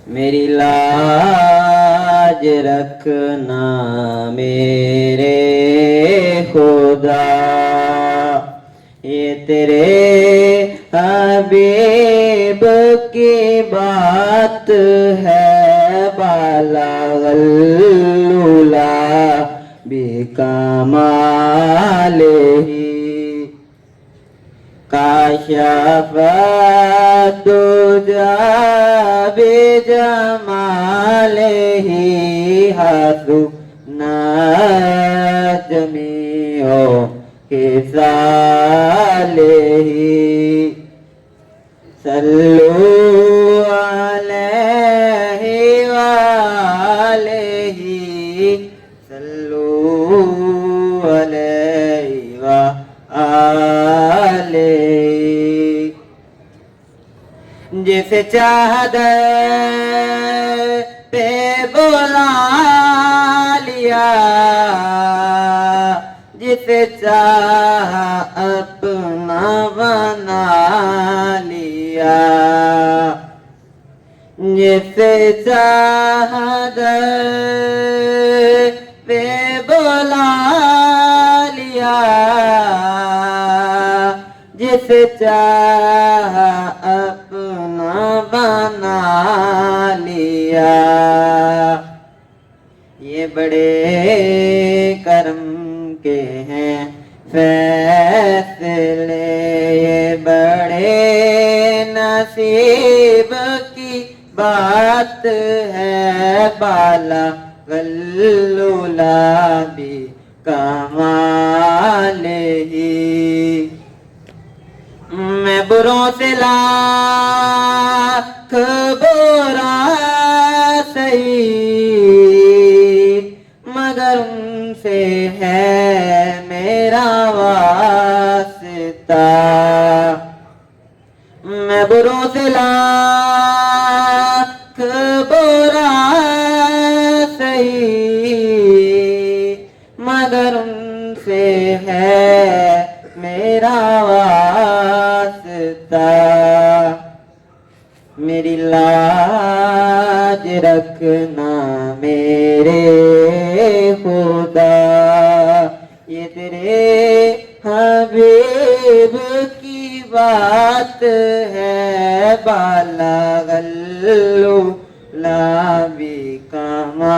میری لاج رکھنا میرے خدا، یہ تیرے حبیب کی بات ہے، بالغ العلا بکمالہ، کاشف الدجى بجمالہ، حسنت جمیع خصالہ، صلو علیہ وآلہ، صلو علیہ وآلہ، جسے چادر پہ بلا لیا، جسے چاہا اپنا بنا لیا، جسے چادر پہ بلا لیا، جسے چاہا اپنا بنا لیا، یہ بڑے کرم کے ہیں فیصلے، یہ بڑے نصیب کی بات ہے، بالغ العلا بکمالہ، میں بروں سے لاکھ برا سہی، مگر ان سے ہے میرا واسطہ، میں بروں سے لاکھ برا سہی، مگر ان سے ہے میرا واسطہ، میری لاج رکھنا میرے خدا، یہ تیرے حبیب کی بات ہے، بالغ العلا بکمالہ۔